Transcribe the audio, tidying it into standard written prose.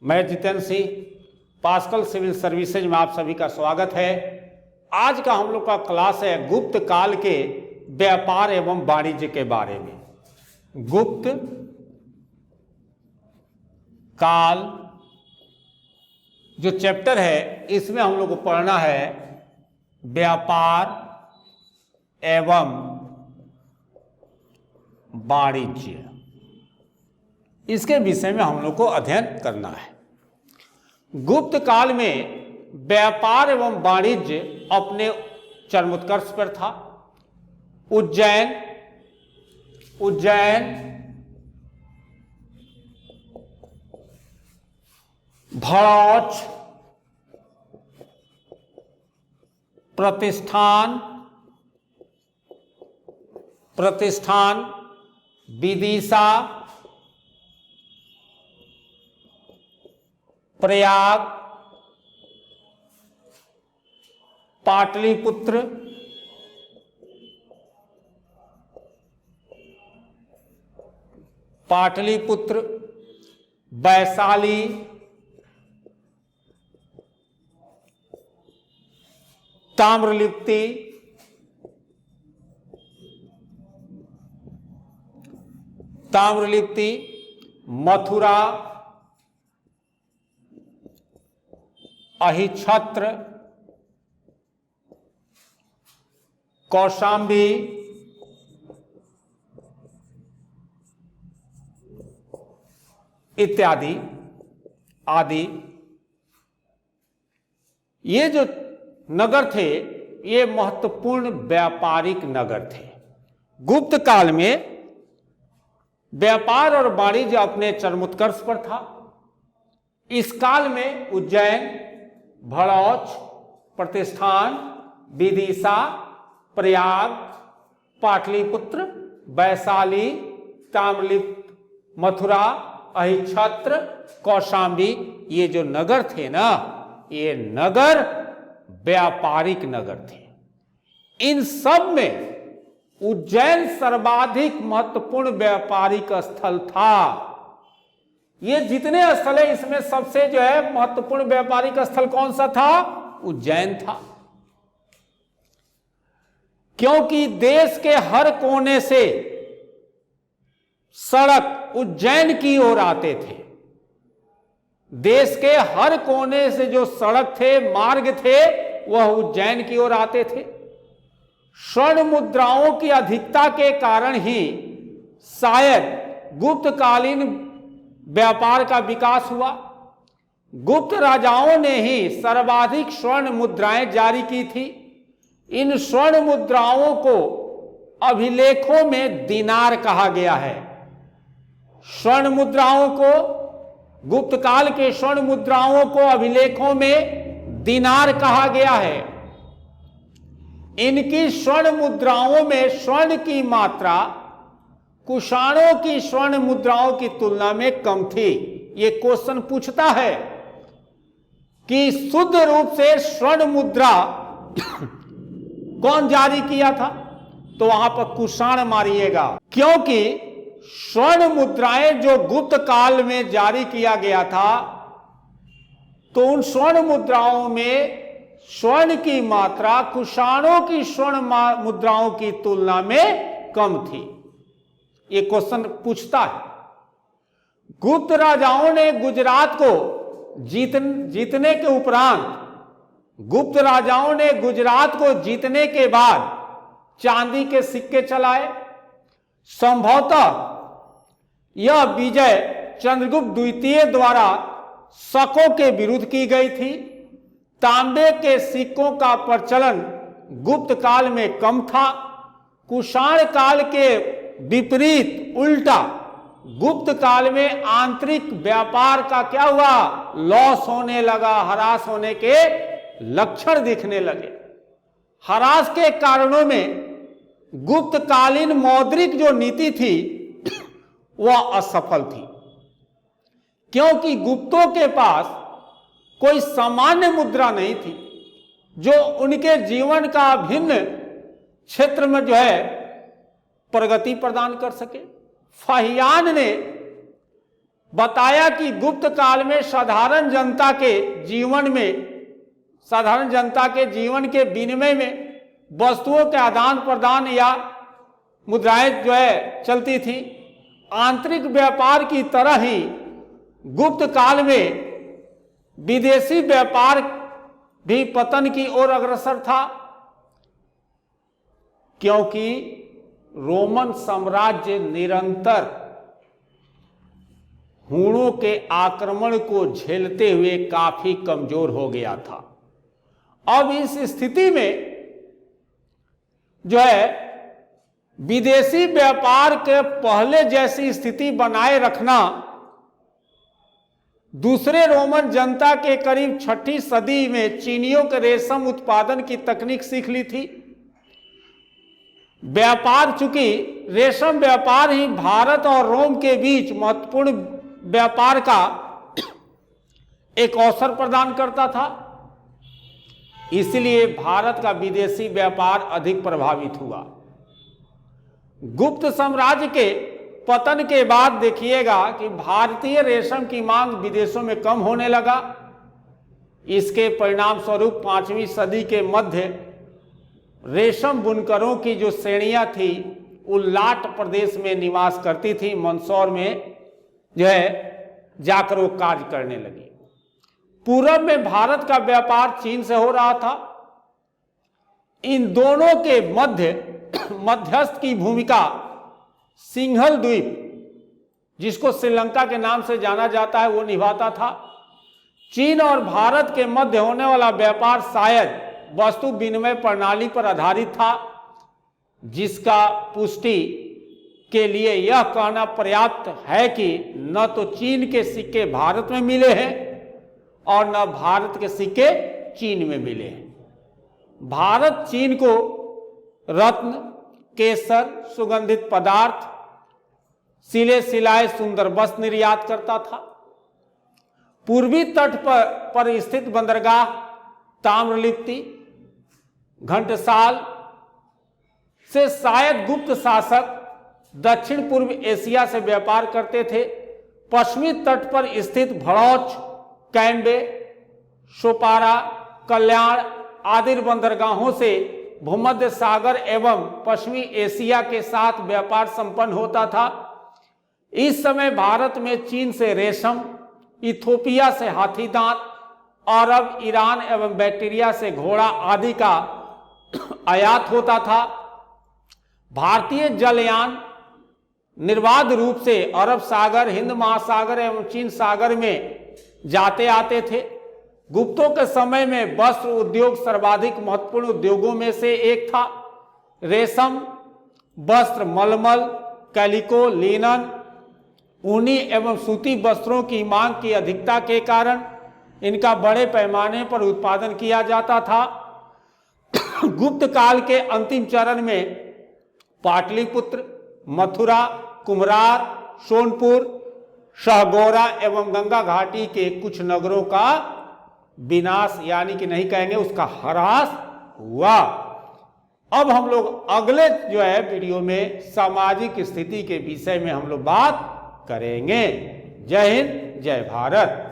मैं Jitendra Singh, Pascal civil services में आप सभी का स्वागत है। आज का हम लोग का क्लास है गुप्त काल के व्यापार एवं वाणिज्य के बारे में। गुप्त काल जो चैप्टर है इसमें हम लोग को पढ़ना है व्यापार एवं वाणिज्य। इसके विषय में हम लोग को अध्ययन करना है। गुप्त काल में व्यापार एवं वाणिज्य अपने चरमोत्कर्ष पर था। उज्जैन भड़ौच प्रतिष्ठान विदिशा प्रयाग पाटलिपुत्र वैशाली ताम्रलिप्ति मथुरा अहिछत्र कौशाम्बी इत्यादि आदि। ये जो नगर थे ये महत्वपूर्ण व्यापारिक नगर थे। गुप्त काल में व्यापार और वाणिज्य अपने चरमोत्कर्ष पर था। इस काल में उज्जैन, भड़ौच, प्रतिष्ठान, विदिशा, प्रयाग, पाटलिपुत्र, वैशाली, ताम्रलिप्त, मथुरा, अहिछत्र, कौशाम्बी, ये जो नगर थे ना, ये नगर व्यापारिक नगर थे। इन सब में उज्जैन सर्वाधिक महत्वपूर्ण व्यापारिक स्थल था। ये जितने स्थल है इसमें सबसे जो है महत्वपूर्ण व्यापारिक स्थल कौन सा था? उज्जैन था। क्योंकि देश के हर कोने से सड़क उज्जैन की ओर आते थे। देश के हर कोने से जो सड़क थे, मार्ग थे, वह उज्जैन की ओर आते थे। स्वर्ण मुद्राओं की अधिकता के कारण ही शायद गुप्तकालीन व्यापार का विकास हुआ। गुप्त राजाओं ने ही सर्वाधिक स्वर्ण मुद्राएं जारी की थी। इन स्वर्ण मुद्राओं को अभिलेखों में दिनार कहा गया है। स्वर्ण मुद्राओं को, गुप्त काल के स्वर्ण मुद्राओं को अभिलेखों में दिनार कहा गया है। इनकी स्वर्ण मुद्राओं में स्वर्ण की मात्रा कुषाणों की स्वर्ण मुद्राओं की तुलना में कम थी। ये क्वेश्चन पूछता है कि शुद्ध रूप से स्वर्ण मुद्रा कौन जारी किया था, तो वहां पर कुषाण मारिएगा। क्योंकि स्वर्ण मुद्राएं जो गुप्त काल में जारी किया गया था, तो उन स्वर्ण मुद्राओं में स्वर्ण की मात्रा कुषाणों की स्वर्ण मुद्राओं की तुलना में कम थी। ये क्वेश्चन पूछता है। गुप्त राजाओं ने गुजरात को जीतने के उपरांत, गुप्त राजाओं ने गुजरात को जीतने के बाद चांदी के सिक्के चलाए। संभवतः यह विजय चंद्रगुप्त द्वितीय द्वारा शकों के विरुद्ध की गई थी। तांबे के सिक्कों का प्रचलन गुप्त काल में कम था। कुषाण काल के विपरीत उल्टा गुप्त काल में आंतरिक व्यापार का क्या हुआ? लॉस होने लगा, ह्रास होने के लक्षण दिखने लगे। ह्रास के कारणों में गुप्त कालीन मौद्रिक जो नीति थी वह असफल थी। क्योंकि गुप्तों के पास कोई सामान्य मुद्रा नहीं थी जो उनके जीवन का भिन्न क्षेत्र में जो है प्रगति प्रदान कर सके। फाहियान ने बताया कि गुप्त काल में साधारण जनता के जीवन के विनिमय में वस्तुओं के आदान प्रदान या मुद्राएं जो है चलती थी। आंतरिक व्यापार की तरह ही गुप्त काल में विदेशी व्यापार भी पतन की ओर अग्रसर था, क्योंकि रोमन साम्राज्य निरंतर हूणों के आक्रमण को झेलते हुए काफी कमजोर हो गया था। अब इस स्थिति में जो है विदेशी व्यापार के पहले जैसी स्थिति बनाए रखना दूसरे रोमन जनता के करीब 6ठी सदी में चीनियों के रेशम उत्पादन की तकनीक सीख ली थी। व्यापार, चूंकि रेशम व्यापार ही भारत और रोम के बीच महत्वपूर्ण व्यापार का एक अवसर प्रदान करता था, इसलिए भारत का विदेशी व्यापार अधिक प्रभावित हुआ। गुप्त साम्राज्य के पतन के बाद देखिएगा कि भारतीय रेशम की मांग विदेशों में कम होने लगा। इसके परिणाम स्वरूप 5वीं सदी के मध्य रेशम बुनकरों की जो श्रेणियां थी उल्लाट प्रदेश में निवास करती थी, मंदसौर में जो है जाकर वो कार्य करने लगी। पूरब में भारत का व्यापार चीन से हो रहा था। इन दोनों के मध्यस्थ की भूमिका सिंघल द्वीप, जिसको श्रीलंका के नाम से जाना जाता है, वो निभाता था। चीन और भारत के मध्य होने वाला व्यापार शायद वस्तु विनिमय प्रणाली पर आधारित था, जिसका पुष्टि के लिए यह कहना पर्याप्त है कि न तो चीन के सिक्के भारत में मिले हैं और न भारत के सिक्के चीन में मिले हैं। भारत चीन को रत्न, केसर, सुगंधित पदार्थ, सिले सिलाए सुंदर वस्त्र निर्यात करता था। पूर्वी तट पर स्थित बंदरगाह ताम्रलिप्ति, घंटसाल से शायद गुप्त शासक दक्षिण पूर्व एशिया से व्यापार करते थे। पश्चिमी तट पर स्थित भड़ौच, कैम्बे, सोपारा, कल्याण आदि बंदरगाहों से भूमध्य सागर एवं पश्चिमी एशिया के साथ व्यापार संपन्न होता था। इस समय भारत में चीन से रेशम, इथोपिया से हाथी दांत, अरब, ईरान एवं बैक्टीरिया से घोड़ा आदि का आयात होता था। भारतीय जलयान निर्बाध रूप से अरब सागर, हिंद महासागर एवं चीन सागर में जाते आते थे। गुप्तों के समय में वस्त्र उद्योग सर्वाधिक महत्वपूर्ण उद्योगों में से एक था। रेशम, वस्त्र, मलमल, कैलिको, लिनन, ऊनी एवं सूती वस्त्रों की मांग की अधिकता के कारण इनका बड़े पैमाने पर उत्पादन किया जाता था। गुप्त काल के अंतिम चरण में पाटलिपुत्र, मथुरा, कुम्हरार, सोनपुर, शाहगौरा एवं गंगा घाटी के कुछ नगरों का विनाश, यानी कि नहीं कहेंगे उसका ह्रास हुआ। अब हम लोग अगले जो है वीडियो में सामाजिक स्थिति के विषय में हम लोग बात करेंगे। जय हिंद, जय भारत।